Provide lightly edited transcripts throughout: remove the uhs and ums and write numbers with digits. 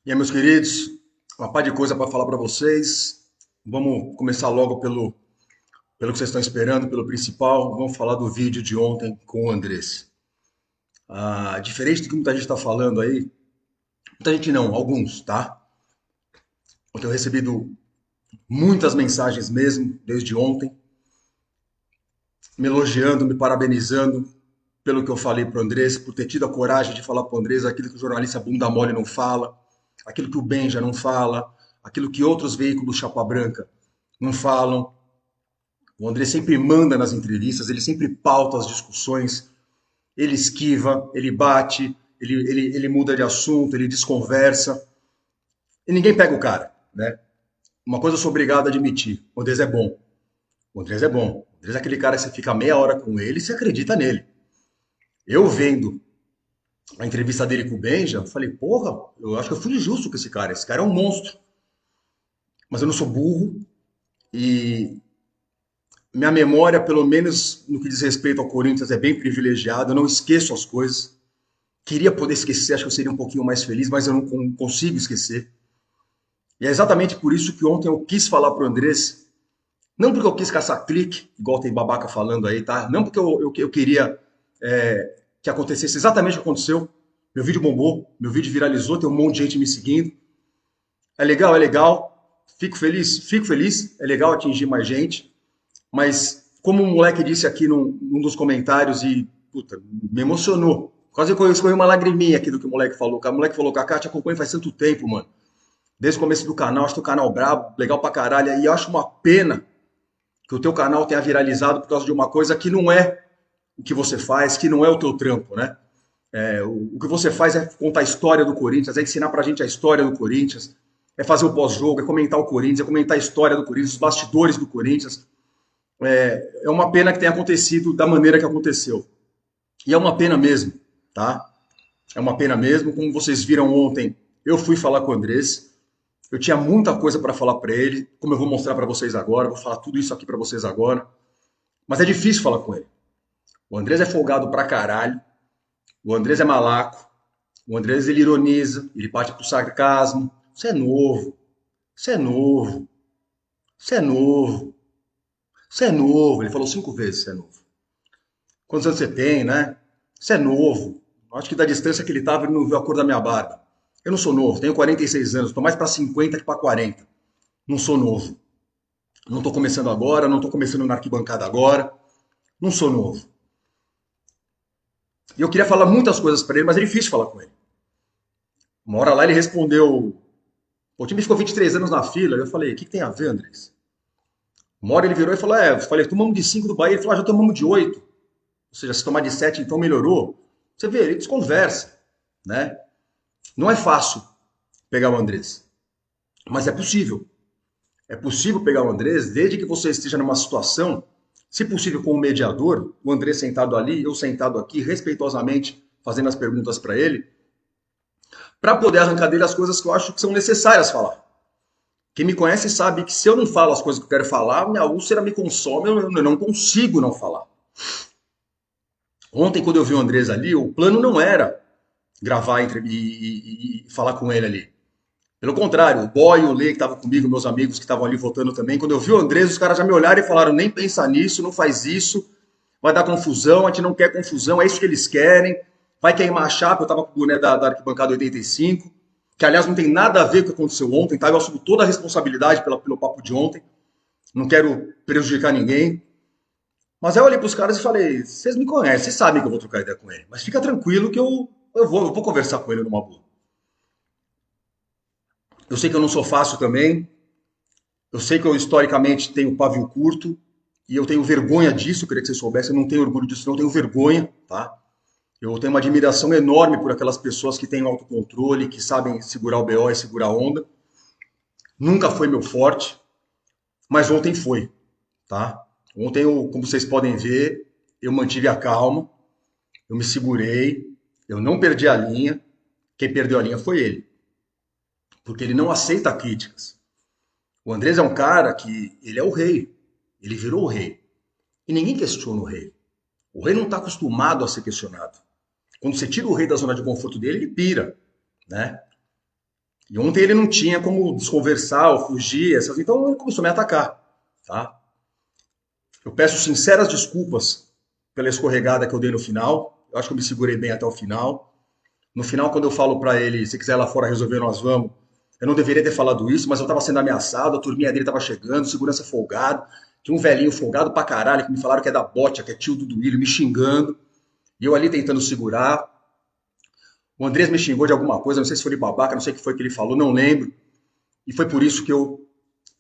E aí, meus queridos, uma par de coisa para falar para vocês. Vamos começar logo pelo que vocês estão esperando, pelo principal. Vamos falar do vídeo de ontem com o Andrés. Diferente do que muita gente está falando aí, muita gente não, alguns, tá? Eu tenho recebido muitas mensagens mesmo, desde ontem, me elogiando, me parabenizando pelo que eu falei para o Andrés, por ter tido a coragem de falar para o Andrés aquilo que o jornalista bunda mole não fala, aquilo que o Benja não fala, aquilo que outros veículos chapa branca não falam. O André sempre manda nas entrevistas, ele sempre pauta as discussões, ele esquiva, ele bate, ele muda de assunto, ele desconversa. E ninguém pega o cara, né? Uma coisa eu sou obrigado a admitir: o Andrés é bom. O Andrés é bom. O Andrés é aquele cara que você fica meia hora com ele e você acredita nele. Eu vendo a entrevista dele com o Benja, falei, porra, eu acho que eu fui injusto com esse cara. Esse cara é um monstro. Mas eu não sou burro e minha memória, pelo menos no que diz respeito ao Corinthians, é bem privilegiada. Eu não esqueço as coisas. Queria poder esquecer, acho que eu seria um pouquinho mais feliz, mas eu não consigo esquecer. E é exatamente por isso que ontem eu quis falar pro Andrés, não porque eu quis caçar clique, igual tem babaca falando aí, tá? Não porque eu queria que acontecesse exatamente o que aconteceu. Meu vídeo bombou, meu vídeo viralizou, tem um monte de gente me seguindo. É legal, é legal. Fico feliz. É legal atingir mais gente. Mas, como um moleque disse aqui num dos comentários, e puta, me emocionou. Quase que eu escorri uma lagriminha aqui do que o moleque falou. O moleque falou, Kaká, te acompanho faz tanto tempo, mano. Desde o começo do canal, acho que o canal brabo, legal pra caralho. E eu acho uma pena que o teu canal tenha viralizado por causa de uma coisa que não é o que você faz, que não é o teu trampo, né? O que você faz é contar a história do Corinthians, é ensinar pra gente a história do Corinthians, é fazer o pós-jogo, é comentar o Corinthians, é comentar a história do Corinthians, os bastidores do Corinthians. É uma pena que tenha acontecido da maneira que aconteceu. E é uma pena mesmo, tá? É uma pena mesmo. Como vocês viram ontem, eu fui falar com o Andrés. Eu tinha muita coisa para falar para ele, como eu vou mostrar para vocês agora. Vou falar tudo isso aqui para vocês agora. Mas é difícil falar com ele. O Andrés é folgado pra caralho. O Andrés é malaco. O Andrés ele ironiza, ele parte pro sarcasmo. Você é novo. Você é novo. Você é novo. Você é novo. Ele falou 5 vezes: você é novo. Quantos anos você tem, né? Você é novo. Acho que da distância que ele estava, ele não viu a cor da minha barba. Eu não sou novo, tenho 46 anos, estou mais para 50 que para 40. Não sou novo. Não estou começando agora, não estou começando na arquibancada agora. Não sou novo. E eu queria falar muitas coisas para ele, mas é difícil falar com ele. Uma hora lá ele respondeu: o time ficou 23 anos na fila. Eu falei: o que tem a ver, Andrés? Uma hora ele virou e falou: eu falei, tomamos de 5 do Bahia. Ele falou: já tomamos de 8. Ou seja, se tomar de 7, então melhorou. Você vê, ele desconversa, né? Não é fácil pegar o Andrés, mas é possível. É possível pegar o Andrés desde que você esteja numa situação, se possível com o mediador, o Andrés sentado ali, eu sentado aqui, respeitosamente fazendo as perguntas para ele, para poder arrancar dele as coisas que eu acho que são necessárias falar. Quem me conhece sabe que se eu não falo as coisas que eu quero falar, minha úlcera me consome, eu não consigo não falar. Ontem, quando eu vi o Andrés ali, o plano não era gravar e falar com ele ali. Pelo contrário, o Boy e o Lê, que estavam comigo, meus amigos que estavam ali votando também, quando eu vi o Andrés, os caras já me olharam e falaram: nem pensa nisso, não faz isso, vai dar confusão, a gente não quer confusão, é isso que eles querem, vai queimar a chapa. Eu estava com o boné da arquibancada 85, que aliás não tem nada a ver com o que aconteceu ontem, tá? Eu assumo toda a responsabilidade pelo papo de ontem, não quero prejudicar ninguém. Mas aí eu olhei para os caras e falei: vocês me conhecem, vocês sabem que eu vou trocar ideia com ele, mas fica tranquilo que eu vou conversar com ele numa boa. Eu sei que eu não sou fácil também, eu sei que eu historicamente tenho pavio curto e eu tenho vergonha disso, eu queria que vocês soubessem, eu não tenho orgulho disso, não, eu tenho vergonha, tá? Eu tenho uma admiração enorme por aquelas pessoas que têm autocontrole, que sabem segurar o BO e segurar a onda. Nunca foi meu forte, mas ontem foi, tá? Ontem, como vocês podem ver, eu mantive a calma, eu me segurei, eu não perdi a linha. Quem perdeu a linha foi ele, porque ele não aceita críticas. O Andrés é um cara que ele é o rei, ele virou o rei. E ninguém questiona o rei. O rei não está acostumado a ser questionado. Quando você tira o rei da zona de conforto dele, ele pira, né? E ontem ele não tinha como desconversar ou fugir, então ele começou a me atacar, tá? Eu peço sinceras desculpas pela escorregada que eu dei no final. Eu acho que eu me segurei bem até o final. No final, quando eu falo pra ele, se quiser ir lá fora resolver, nós vamos. Eu não deveria ter falado isso, mas eu tava sendo ameaçado, a turminha dele tava chegando, segurança folgado. Tinha um velhinho folgado pra caralho que me falaram que é da bote, que é tio do Duílio, me xingando. E eu ali tentando segurar. O Andrés me xingou de alguma coisa, não sei se foi de babaca, não sei o que foi que ele falou, não lembro. E foi por isso que eu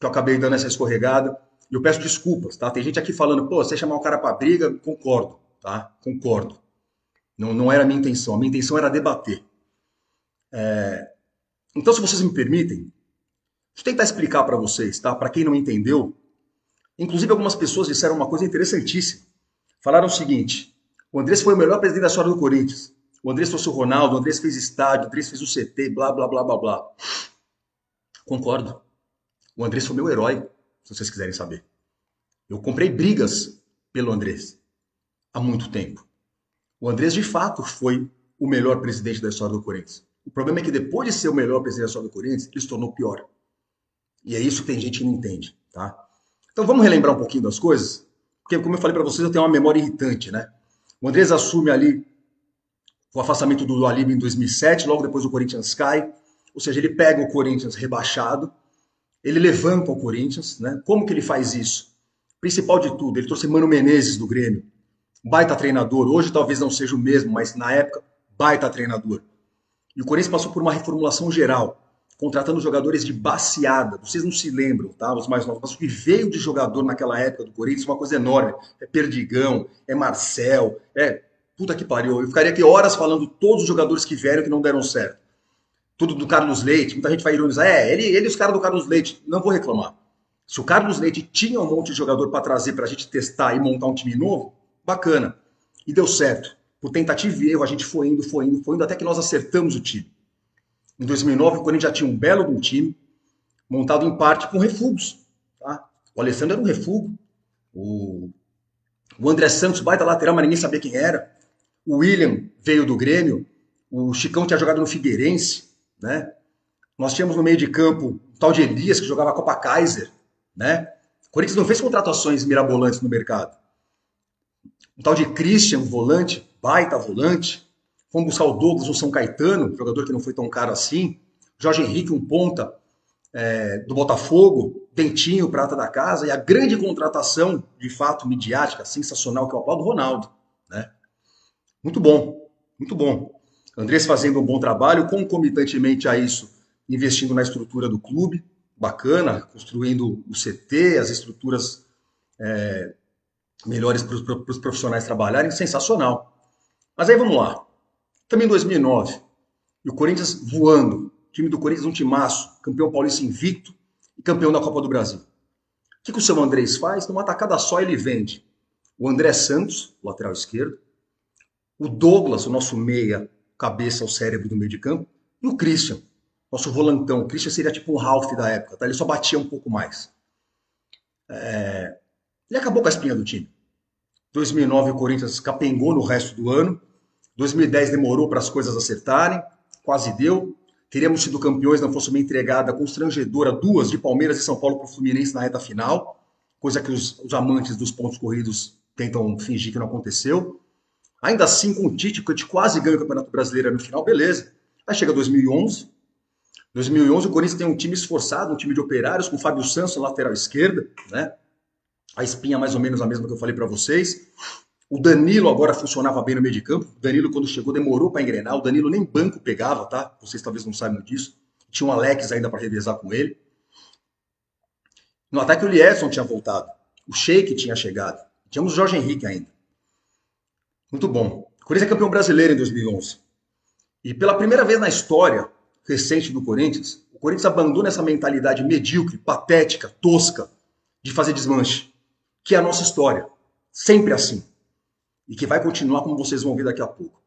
acabei dando essa escorregada. E eu peço desculpas, tá? Tem gente aqui falando, pô, você chamar o cara pra briga, concordo, tá? Concordo. Não, não era a minha intenção. A minha intenção era debater. Então, se vocês me permitem, deixa eu tentar explicar para vocês, tá? Para quem não entendeu, inclusive algumas pessoas disseram uma coisa interessantíssima. Falaram o seguinte: o Andrés foi o melhor presidente da história do Corinthians. O Andrés trouxe o Ronaldo, o Andrés fez estádio, o Andrés fez o CT, blá, blá, blá, blá, blá. Concordo. O Andrés foi meu herói, se vocês quiserem saber. Eu comprei brigas pelo Andrés há muito tempo. O Andrés, de fato, foi o melhor presidente da história do Corinthians. O problema é que depois de ser o melhor presidente da história do Corinthians, ele se tornou pior. E é isso que tem gente que não entende, tá? Então vamos relembrar um pouquinho das coisas, porque como eu falei para vocês, eu tenho uma memória irritante, né? O Andrés assume ali o afastamento do Alib em 2007, logo depois o Corinthians cai, ou seja, ele pega o Corinthians rebaixado, ele levanta o Corinthians, né? Como que ele faz isso? Principal de tudo, ele trouxe Mano Menezes do Grêmio, baita treinador, hoje talvez não seja o mesmo, mas na época, baita treinador. E o Corinthians passou por uma reformulação geral, contratando jogadores de baseada. Vocês não se lembram, tá? Os mais novos. Mas o que veio de jogador naquela época do Corinthians é uma coisa enorme. É Perdigão, é Marcel, é. Puta que pariu. Eu ficaria aqui horas falando todos os jogadores que vieram que não deram certo. Tudo do Carlos Leite. Muita gente vai ironizar. Ele e os caras do Carlos Leite. Não vou reclamar. Se o Carlos Leite tinha um monte de jogador para trazer para a gente testar e montar um time novo, bacana. E deu certo. Por tentativa e erro, a gente foi indo, até que nós acertamos o time. Em 2009, o Corinthians já tinha um belo de um time, montado em parte com refugos. Tá? O Alessandro era um refugo. O André Santos, baita lateral, mas ninguém sabia quem era. O William veio do Grêmio. O Chicão tinha jogado no Figueirense. Né? Nós tínhamos no meio de campo o tal de Elias, que jogava a Copa Kaiser. Né? O Corinthians não fez contratações mirabolantes no mercado. O tal de Christian, volante, baita volante. Fomos buscar o Douglas no São Caetano, jogador que não foi tão caro assim. Jorge Henrique, um ponta do Botafogo. Dentinho, prata da casa. E a grande contratação, de fato, midiática, sensacional, que é o aplaudo, Ronaldo. Né? Muito bom, muito bom. Andrés fazendo um bom trabalho, concomitantemente a isso, investindo na estrutura do clube. Bacana, construindo o CT, as estruturas melhores para os profissionais trabalharem. Sensacional. Mas aí vamos lá. Também em 2009, e o Corinthians voando. O time do Corinthians um timaço, campeão paulista invicto e campeão da Copa do Brasil. O que o seu Andrés faz? Numa tacada só ele vende o André Santos, lateral esquerdo, o Douglas, o nosso meia, cabeça, o cérebro do meio de campo, e o Christian, nosso volantão. O Christian seria tipo um Ralph da época, tá? Ele só batia um pouco mais. Ele acabou com a espinha do time. 2009 o Corinthians capengou no resto do ano. 2010 demorou para as coisas acertarem, quase deu. Teríamos sido campeões, não fosse uma entregada constrangedora, 2 de Palmeiras e São Paulo para o Fluminense na reta final, coisa que os amantes dos pontos corridos tentam fingir que não aconteceu. Ainda assim, com o Tite, que a gente quase ganha o Campeonato Brasileiro no final, beleza. Aí chega 2011. 2011 o Corinthians tem um time esforçado, um time de operários, com o Fábio Santos na lateral esquerda, né? A espinha mais ou menos a mesma que eu falei para vocês. O Danilo agora funcionava bem no meio de campo. O Danilo, quando chegou, demorou para engrenar. O Danilo nem banco pegava, tá? Vocês talvez não saibam disso. Tinha um Alex ainda para revezar com ele. No ataque, o Lierson tinha voltado. O Sheik tinha chegado. Tínhamos o Jorge Henrique ainda. Muito bom. O Corinthians é campeão brasileiro em 2011. E pela primeira vez na história recente do Corinthians, o Corinthians abandona essa mentalidade medíocre, patética, tosca, de fazer desmanche, que é a nossa história. Sempre assim. E que vai continuar, como vocês vão ver daqui a pouco.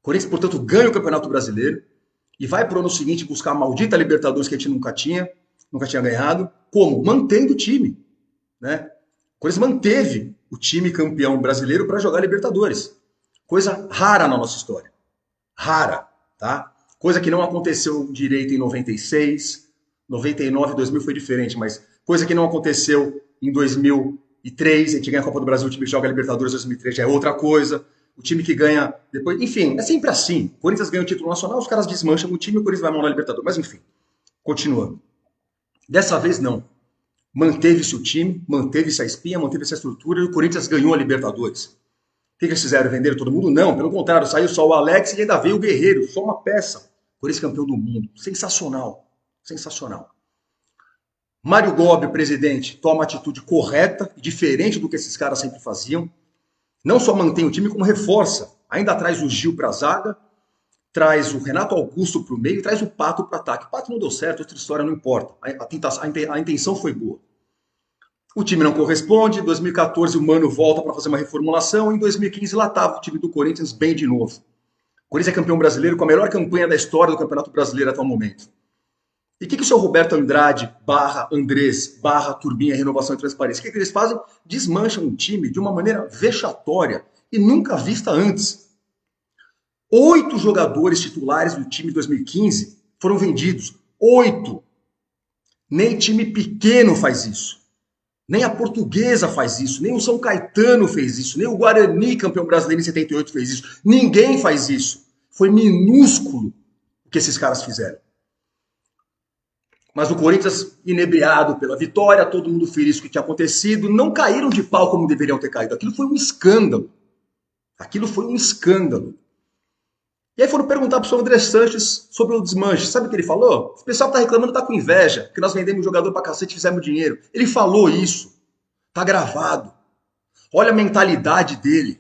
O Corinthians, portanto, ganha o Campeonato Brasileiro e vai para o ano seguinte buscar a maldita Libertadores que a gente nunca tinha ganhado. Como? Mantendo o time. Né? O Corinthians manteve o time campeão brasileiro para jogar Libertadores. Coisa rara na nossa história. Rara, tá? Coisa que não aconteceu direito em 96, 99, 2000 foi diferente, mas coisa que não aconteceu em 2003, a gente ganha a Copa do Brasil, o time que joga a Libertadores em 2003 já é outra coisa. O time que ganha depois, enfim, é sempre assim. O Corinthians ganha o título nacional, os caras desmancham o time e o Corinthians vai mal na Libertadores. Mas enfim, continuando. Dessa vez não. Manteve-se o time, manteve-se a espinha, manteve-se a estrutura e o Corinthians ganhou a Libertadores. O que eles fizeram? Venderam todo mundo? Não, pelo contrário, saiu só o Alex e ainda veio o Guerreiro, só uma peça. Corinthians campeão do mundo. Sensacional. Sensacional. Mário Gobi, presidente, toma a atitude correta e diferente do que esses caras sempre faziam. Não só mantém o time, como reforça. Ainda traz o Gil para a zaga, traz o Renato Augusto para o meio e traz o Pato para o ataque. O Pato não deu certo, outra história, não importa. A intenção foi boa. O time não corresponde. Em 2014 o Mano volta para fazer uma reformulação. Em 2015 lá estava o time do Corinthians bem de novo. O Corinthians é campeão brasileiro com a melhor campanha da história do Campeonato Brasileiro até o momento. E o que o seu Roberto Andrade, Andrés, Turbinha, Renovação e Transparência, o que eles fazem? Desmancham o time de uma maneira vexatória e nunca vista antes. 8 jogadores titulares do time de 2015 foram vendidos. 8. Nem time pequeno faz isso. Nem a Portuguesa faz isso. Nem o São Caetano fez isso. Nem o Guarani, campeão brasileiro em 78, fez isso. Ninguém faz isso. Foi minúsculo o que esses caras fizeram. Mas o Corinthians, inebriado pela vitória, todo mundo feliz com o que tinha acontecido, não caíram de pau como deveriam ter caído. Aquilo foi um escândalo. Aquilo foi um escândalo. E aí foram perguntar para o senhor André Sanches sobre o desmanche. Sabe o que ele falou? O pessoal está reclamando, está com inveja, que nós vendemos jogador para cacete e fizemos dinheiro. Ele falou isso. Está gravado. Olha a mentalidade dele.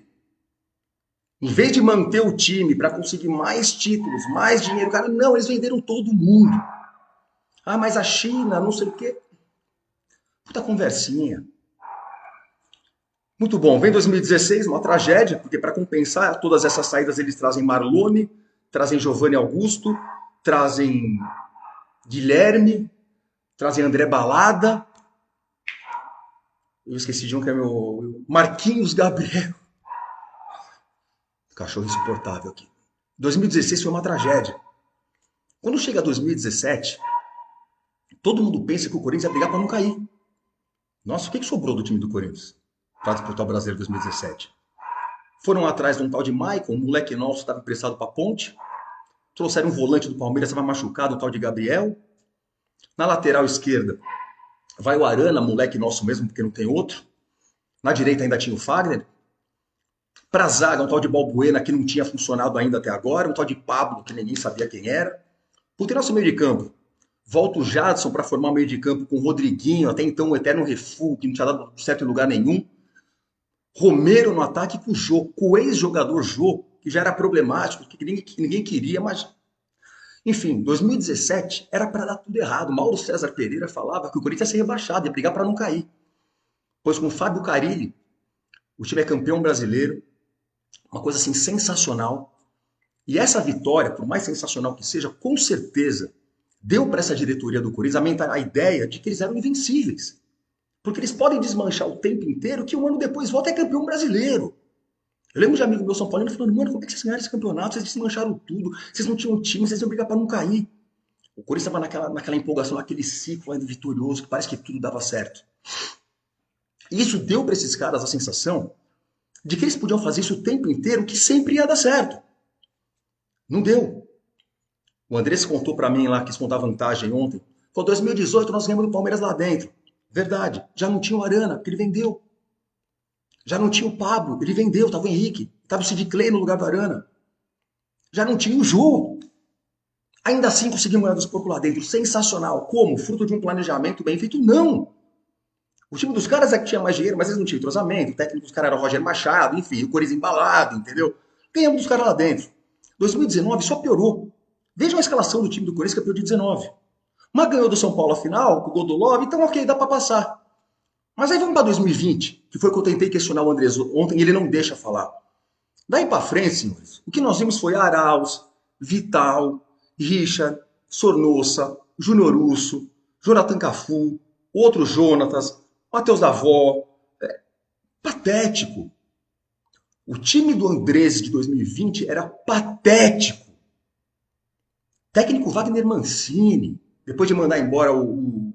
Em vez de manter o time para conseguir mais títulos, mais dinheiro, cara, não, eles venderam todo mundo. Ah, mas a China, não sei o quê. Puta conversinha. Muito bom. Vem 2016, uma tragédia, porque para compensar todas essas saídas eles trazem Marlone, trazem Giovanni Augusto, trazem Guilherme, trazem André Balada. Eu esqueci de um que é meu... Marquinhos Gabriel. Cachorro insuportável aqui. 2016 foi uma tragédia. Quando chega 2017, todo mundo pensa que o Corinthians vai brigar para não cair. Nossa, o que sobrou do time do Corinthians para disputar o Brasileiro 2017? Foram atrás de um tal de Maicon, um moleque nosso, estava emprestado para a Ponte. Trouxeram um volante do Palmeiras, estava machucado, um tal de Gabriel. Na lateral esquerda, vai o Arana, moleque nosso mesmo, porque não tem outro. Na direita ainda tinha o Fagner. Para a zaga, um tal de Balbuena, que não tinha funcionado ainda até agora. Um tal de Pablo, que ninguém sabia quem era. Porque nosso meio de campo, volta o Jadson para formar o meio de campo com o Rodriguinho, até então um eterno refúgio, que não tinha dado certo em lugar nenhum. Romero no ataque com o Jô, com o ex-jogador Jô, que já era problemático, que ninguém queria, mas... Enfim, 2017 era para dar tudo errado. Mauro César Pereira falava que o Corinthians ia ser rebaixado, ia brigar para não cair. Pois com o Fábio Carille, o time é campeão brasileiro, uma coisa assim sensacional. E essa vitória, por mais sensacional que seja, com certeza deu para essa diretoria do Corinthians a ideia de que eles eram invencíveis. Porque eles podem desmanchar o tempo inteiro que um ano depois volta é campeão brasileiro. Eu lembro de amigo meu São Paulino falando, mano, como é que vocês ganharam esse campeonato? Vocês desmancharam tudo, vocês não tinham time, vocês iam brigar para não cair. O Corinthians estava naquela empolgação, naquele ciclo ainda vitorioso, que parece que tudo dava certo. E isso deu para esses caras a sensação de que eles podiam fazer isso o tempo inteiro, que sempre ia dar certo. Não deu. O Andrés contou para mim lá, quis contar vantagem ontem. Falou, 2018 nós ganhamos do Palmeiras lá dentro. Verdade, já não tinha o Arana, porque ele vendeu. Já não tinha o Pablo, ele vendeu, estava o Henrique. Estava o Sid Clay no lugar do Arana. Já não tinha o Jô. Ainda assim conseguimos ganhar dos porcos lá dentro. Sensacional. Como? Fruto de um planejamento bem feito? Não. O time dos caras é que tinha mais dinheiro, mas eles não tinham entrosamento. O técnico dos caras era o Roger Machado, enfim, o Corinthians embalado, entendeu? Ganhamos dos caras lá dentro. 2019 só piorou. Vejam a escalação do time do Corinthians, campeão de 19. Mas ganhou do São Paulo a final, com o gol do Love, então ok, dá para passar. Mas aí vamos para 2020, que foi que eu tentei questionar o Andrés ontem e ele não deixa falar. Daí para frente, senhores, o que nós vimos foi Arauz, Vital, Richard, Sornossa, Júnior Urso, Jonathan Cafu, outro Jonatas, Matheus Davó. Patético. O time do Andrés de 2020 era patético. Técnico Wagner Mancini, depois de mandar embora o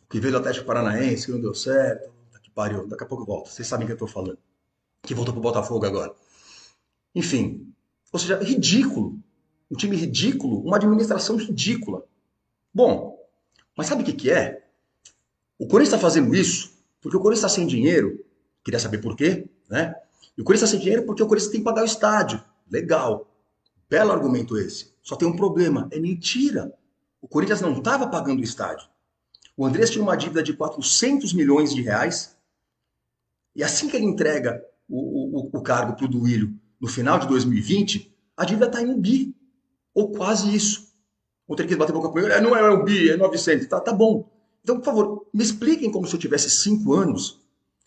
que veio do Atlético Paranaense, que não deu certo. Que pariu, daqui a pouco eu volto. Vocês sabem o que eu estou falando. Que voltou pro Botafogo agora. Enfim, ou seja, ridículo. Um time ridículo, uma administração ridícula. Bom, mas sabe o que que é? O Corinthians está fazendo isso porque o Corinthians está sem dinheiro. Queria saber por quê, né? E o Corinthians está sem dinheiro porque o Corinthians tem que pagar o estádio. Legal. Belo argumento esse. Só tem um problema. É mentira. O Corinthians não estava pagando o estádio. O Andrés tinha uma dívida de 400 milhões de reais. E assim que ele entrega o cargo para o Duílio no final de 2020, a dívida está em 1 bi. Ou quase isso. Vou ter que bater boca com ele. Não é 1 bi, é 900. Tá bom. Então, por favor, me expliquem como se eu tivesse 5 anos.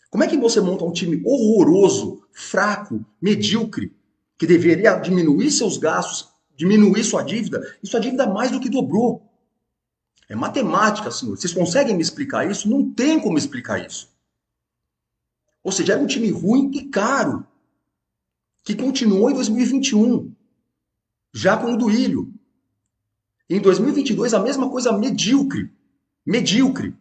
Como é que você monta um time horroroso, fraco, medíocre, que deveria diminuir seus gastos, diminuir sua dívida, e sua dívida mais do que dobrou? É matemática, senhor. Vocês conseguem me explicar isso? Não tem como explicar isso. Ou seja, era um time ruim e caro, que continuou em 2021, já com o Duílio. Em 2022, a mesma coisa medíocre. Medíocre.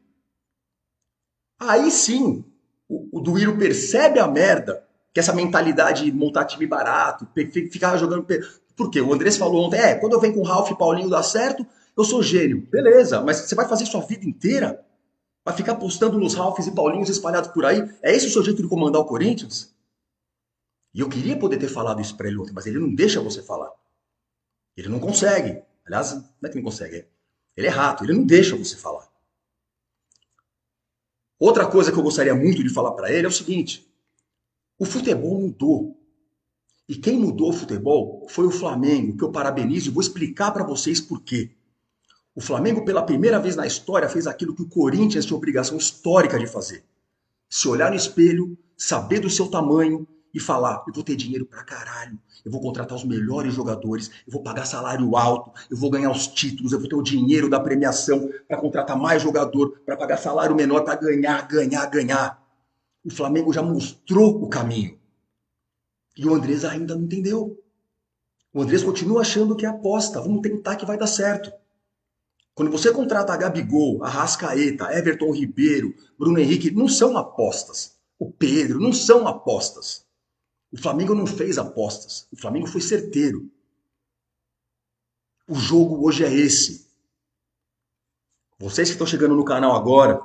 Aí sim, o Duílio percebe a merda, que essa mentalidade de montar time barato, ficar jogando... Por quê? O Andrés falou ontem, quando eu venho com o Ralf e Paulinho dá certo, eu sou gênio. Beleza, mas você vai fazer sua vida inteira? Vai ficar postando nos Ralfs e Paulinhos espalhados por aí? É esse o seu jeito de comandar o Corinthians? E eu queria poder ter falado isso pra ele ontem, mas ele não deixa você falar. Ele não consegue. Aliás, não é que não consegue, ele é rato, ele não deixa você falar. Outra coisa que eu gostaria muito de falar para ele é o seguinte: o futebol mudou. E quem mudou o futebol foi o Flamengo, que eu parabenizo e vou explicar para vocês por quê. O Flamengo, pela primeira vez na história, fez aquilo que o Corinthians tinha obrigação histórica de fazer. Se olhar no espelho, saber do seu tamanho e falar: eu vou ter dinheiro pra caralho, eu vou contratar os melhores jogadores, eu vou pagar salário alto, eu vou ganhar os títulos, eu vou ter o dinheiro da premiação para contratar mais jogador, para pagar salário menor, para ganhar. O Flamengo já mostrou o caminho. E o Andrés ainda não entendeu. O Andrés continua achando que é aposta, vamos tentar que vai dar certo. Quando você contrata a Gabigol, Arrascaeta, Everton Ribeiro, Bruno Henrique, não são apostas. O Pedro, não são apostas. O Flamengo não fez apostas. O Flamengo foi certeiro. O jogo hoje é esse. Vocês que estão chegando no canal agora,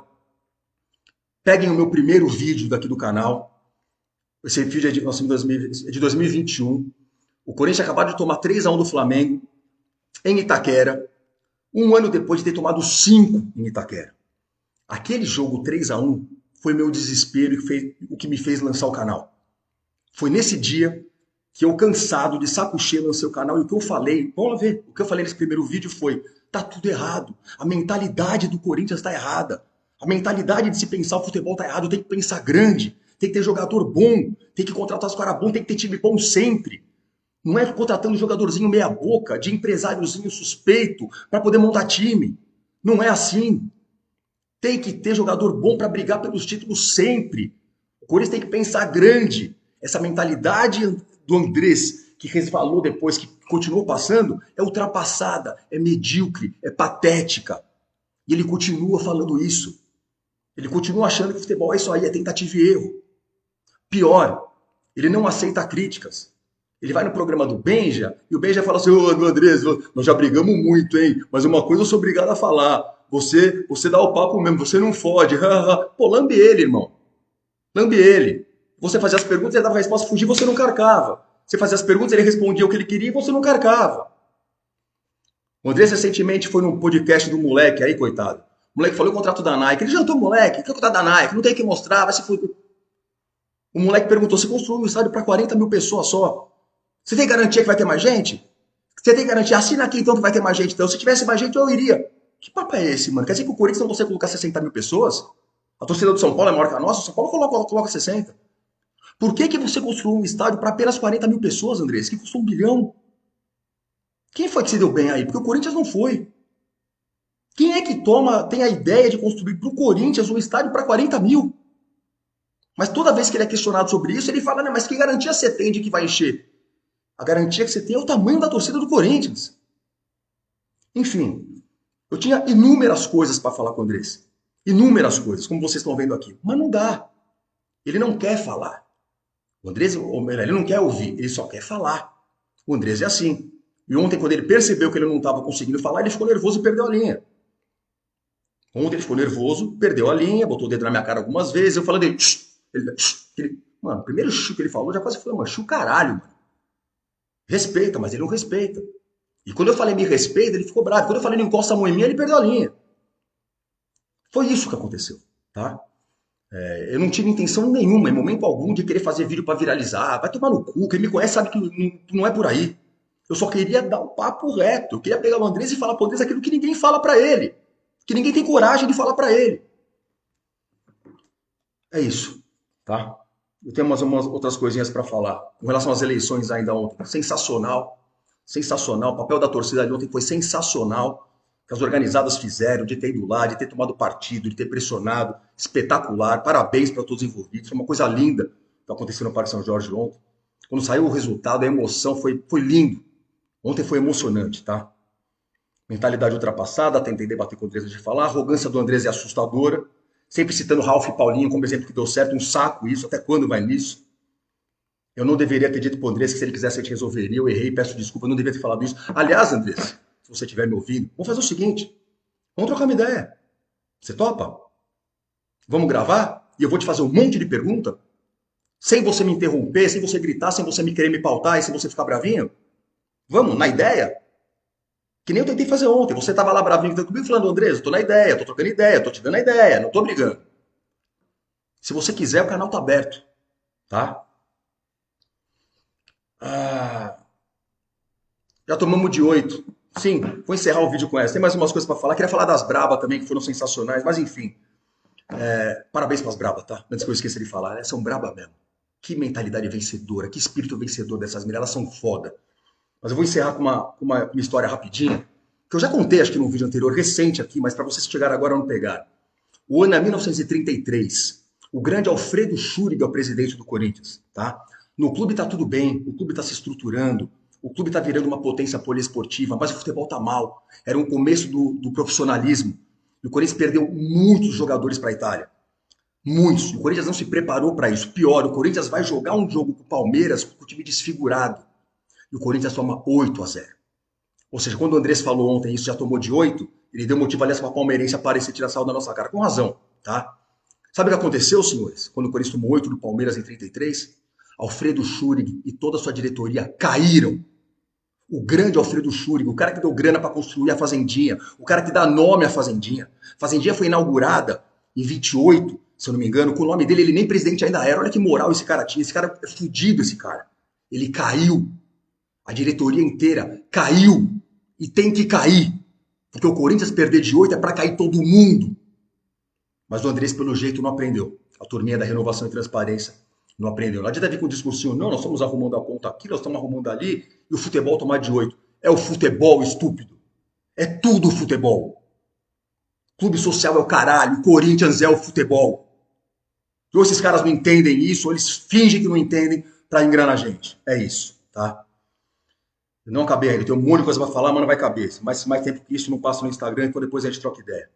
peguem o meu primeiro vídeo daqui do canal. Esse vídeo é de 2021. O Corinthians acabou de tomar 3-1 do Flamengo em Itaquera, um ano depois de ter tomado 5 em Itaquera. Aquele jogo 3-1 foi meu desespero e o que me fez lançar o canal. Foi nesse dia que eu, cansado, de saco cheio, lancei o canal, e o que eu falei, vamos lá ver, o que eu falei nesse primeiro vídeo foi: tá tudo errado, a mentalidade do Corinthians tá errada, a mentalidade de se pensar o futebol tá errado, tem que pensar grande, tem que ter jogador bom, tem que contratar os caras bons, tem que ter time bom sempre. Não é contratando jogadorzinho meia boca, de empresáriozinho suspeito, para poder montar time. Não é assim. Tem que ter jogador bom para brigar pelos títulos sempre. O Corinthians tem que pensar grande. Essa mentalidade do Andrés, que resvalou depois, que continuou passando, é ultrapassada, é medíocre, é patética. E ele continua falando isso. Ele continua achando que o futebol é isso aí, é tentativa e erro. Pior, ele não aceita críticas. Ele vai no programa do Benja, e o Benja fala assim: ô Andrés, nós já brigamos muito, hein? Mas uma coisa eu sou obrigado a falar. Você dá o papo mesmo, você não fode. Pô, lambe ele, irmão. Lambe ele. Você fazia as perguntas, ele dava a resposta, fugir, você não carcava. Você fazia as perguntas, ele respondia o que ele queria e você não carcava. O Andrés recentemente foi num podcast do moleque aí, coitado. O moleque falou o contrato da Nike. Ele jantou o moleque, que é o contrato da Nike? Não tem que mostrar, vai se fuder. O moleque perguntou: você construiu um estádio para 40 mil pessoas só? Você tem garantia que vai ter mais gente? Você tem garantia? Assina aqui então que vai ter mais gente. Então, se tivesse mais gente, eu iria. Que papo é esse, mano? Quer dizer que o Corinthians não consegue colocar 60 mil pessoas? A torcida do São Paulo é maior que a nossa? O São Paulo coloca 60. Por que você construiu um estádio para apenas 40 mil pessoas, Andrés? Que custou 1 bilhão? Quem foi que se deu bem aí? Porque o Corinthians não foi. Quem é que tem a ideia de construir para o Corinthians um estádio para 40 mil? Mas toda vez que ele é questionado sobre isso, ele fala: não, mas que garantia você tem de que vai encher? A garantia que você tem é o tamanho da torcida do Corinthians. Enfim, eu tinha inúmeras coisas para falar com o Andrés. Inúmeras coisas, como vocês estão vendo aqui. Mas não dá. Ele não quer falar. O Andrés, ele não quer ouvir, ele só quer falar. O Andrés é assim. E ontem, quando ele percebeu que ele não estava conseguindo falar, ele ficou nervoso e perdeu a linha. Ontem ele ficou nervoso, perdeu a linha, botou o dedo na minha cara algumas vezes. Eu falei dele, mano, o primeiro que ele falou, já quase falei, mano, caralho, mano. Respeita, mas ele não respeita. E quando eu falei me respeita, ele ficou bravo. Quando eu falei não encosta a mão em mim, ele perdeu a linha. Foi isso que aconteceu, tá? Eu não tive intenção nenhuma, em momento algum, de querer fazer vídeo para viralizar. Vai tomar no cu, quem me conhece sabe que não é por aí. Eu só queria dar um papo reto. Eu queria pegar o Andrés e falar pro Andrés aquilo que ninguém fala para ele. Que ninguém tem coragem de falar para ele. É isso, tá? Eu tenho umas outras coisinhas para falar. Com relação às eleições ainda ontem. Sensacional. Sensacional. O papel da torcida de ontem foi sensacional. Que as organizadas fizeram, de ter ido lá, de ter tomado partido, de ter pressionado. Espetacular. Parabéns para todos os envolvidos. Foi uma coisa linda que aconteceu no Parque São Jorge ontem. Quando saiu o resultado, a emoção foi lindo. Ontem foi emocionante, tá? Mentalidade ultrapassada, tentei debater com o Andrés antes de falar. A arrogância do Andrés é assustadora. Sempre citando Ralf e Paulinho como exemplo que deu certo. Um saco isso. Até quando vai nisso? Eu não deveria ter dito pro Andrés que se ele quisesse a gente resolveria. Eu errei, peço desculpa, eu não devia ter falado isso. Aliás, Andrés, se você estiver me ouvindo, vamos fazer o seguinte. Vamos trocar uma ideia. Você topa? Vamos gravar? E eu vou te fazer um monte de pergunta? Sem você me interromper, sem você gritar, sem você me querer me pautar e sem você ficar bravinho? Vamos, na ideia? Que nem eu tentei fazer ontem. Você tava lá bravinho comigo falando, Andrés, eu tô na ideia, tô trocando ideia, tô te dando a ideia, não tô brigando. Se você quiser, o canal tá aberto, tá? Ah, já tomamos de 8. Sim, vou encerrar o vídeo com essa. Tem mais umas coisas para falar. Queria falar das Braba também, que foram sensacionais, mas enfim. Parabéns para as Braba, tá? Antes que eu esqueça de falar, elas são braba mesmo. Que mentalidade vencedora, que espírito vencedor dessas meninas, elas são foda. Mas eu vou encerrar com uma história rapidinha, que eu já contei, acho que no vídeo anterior, recente aqui, mas para vocês chegar agora não pegar. O ano é 1933. O grande Alfredo Schúrig é o presidente do Corinthians, tá? No clube tá tudo bem, o clube tá se estruturando, o clube tá virando uma potência poliesportiva, mas o futebol tá mal. Era um começo do profissionalismo. E o Corinthians perdeu muitos jogadores para a Itália. Muitos. O Corinthians não se preparou para isso. Pior, o Corinthians vai jogar um jogo com o Palmeiras com o time desfigurado. E o Corinthians toma 8-0. Ou seja, quando o Andrés falou ontem isso já tomou de 8, ele deu motivo, aliás, para a palmeirense aparecer e tirar sal da nossa cara. Com razão, tá? Sabe o que aconteceu, senhores? Quando o Corinthians tomou 8 do Palmeiras em 33, Alfredo Schúrig e toda a sua diretoria caíram. O grande Alfredo Schúrig, o cara que deu grana para construir a Fazendinha, o cara que dá nome à Fazendinha. A Fazendinha foi inaugurada em 28, se eu não me engano, com o nome dele, ele nem presidente ainda era. Olha que moral esse cara tinha. Esse cara é fudido, esse cara. Ele caiu. A diretoria inteira caiu. E tem que cair. Porque o Corinthians perder de 8 é para cair todo mundo. Mas o Andrés, pelo jeito, não aprendeu. A turminha da renovação e transparência não aprendeu. Não adianta vir com o discursinho, não, nós estamos arrumando a ponta aqui, nós estamos arrumando ali, e o futebol tomar de 8. É o futebol, estúpido. É tudo futebol. Clube social é o caralho, Corinthians é o futebol. Ou esses caras não entendem isso, ou eles fingem que não entendem para enganar a gente. É isso, tá? Eu não acabei ainda, tenho um monte de coisa para falar, mas não vai caber. Mas se mais tempo que isso, não passa no Instagram, então depois a gente troca ideia.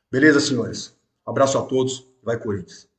Beleza, senhores? Um abraço a todos, vai Corinthians.